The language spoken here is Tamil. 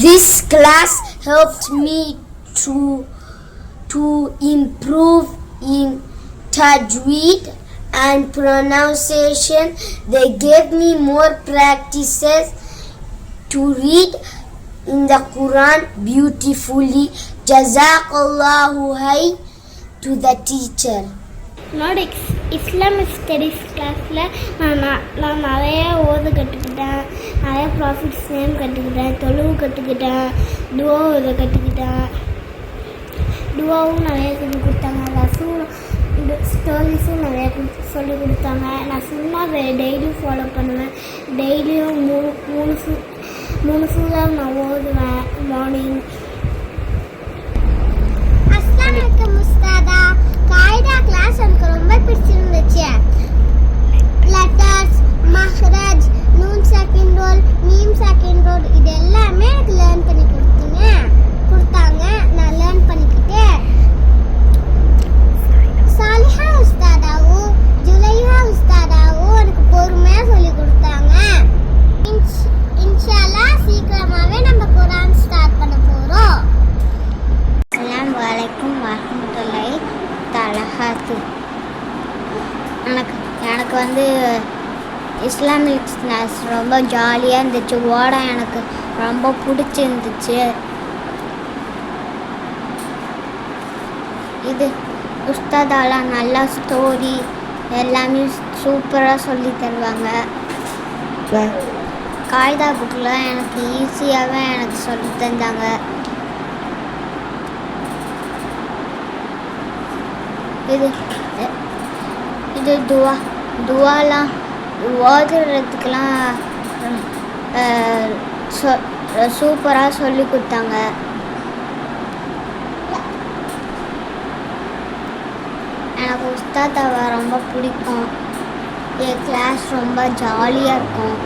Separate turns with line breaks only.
This class helped me to improve in tajweed and pronunciation. They gave me more practices to read in the Quran beautifully. Jazakallahu hay to the teacher.
என்னோட இஸ்லாமிக் ஸ்டடீஸ் கிளாஸில் நான் நிறைய ஓது கற்றுக்கிட்டேன், நிறைய ப்ராஃபிட்ஸ் நேம் கற்றுக்கிட்டேன், தொழுவு கற்றுக்கிட்டேன், துவா இதை கற்றுக்கிட்டேன். துவாவும் நிறைய சொல்லி கொடுத்தாங்க, ரசூல் ஸ்டோரிஸும் நிறைய சொல்லி கொடுத்தாங்க. நான் சும்மா டெய்லியும் ஃபாலோ பண்ணுவேன். டெய்லியும் மூணு சூறா நான் ஓதுவேன் மார்னிங்.
அஸ்ஸலாமு முஸ்தாதா, காயிதா கிளாஸ் எனக்கு ரொம்ப பிடிச்சிருந்துச்சு. லெட்டர்ஸ், மஹ்ரஜ், நூன் செகண்ட் ரோல், மீம் செகண்ட் ரோல் இது எல்லாமே எனக்கு லேர்ன் பண்ணி கொடுத்தாங்க. நான் லேர்ன் பண்ணிக்கிட்டு சாலிஹா உஸ்தாதாவும் ஜுலைஹா உஸ்தாதாவும் எனக்கு பொறுமையாக சொல்லி கொடுத்தாங்க. இன்ஷா அல்லாஹ் சீக்கிரமாகவே நம்ம குர்ஆன் ஸ்டார்ட் பண்ண போகிறோம்.
அஸ்ஸலாமு அலைக்கும் வரஹ்மத்துல்லாஹி தஆலா. எனக்கு வந்து இஸ்லாமிக் கிளாஸ் ரொம்ப ஜாலியாக இருந்துச்சு. ஓட எனக்கு ரொம்ப பிடிச்சிருந்துச்சு. இது உஸ்தாதால நல்லா ஸ்டோரி எல்லாமே சூப்பராக சொல்லி தருவாங்க. காயிதா புக்கில் எனக்கு ஈஸியாகவே எனக்கு சொல்லி தந்தாங்க. இது துவாலாம் ஓதுறதுக்கெலாம் சூப்பராக சொல்லி கொடுத்தாங்க. எனக்கு உஸ்தாதாவை ரொம்ப பிடிக்கும். என் கிளாஸ் ரொம்ப ஜாலியாக இருக்கும்.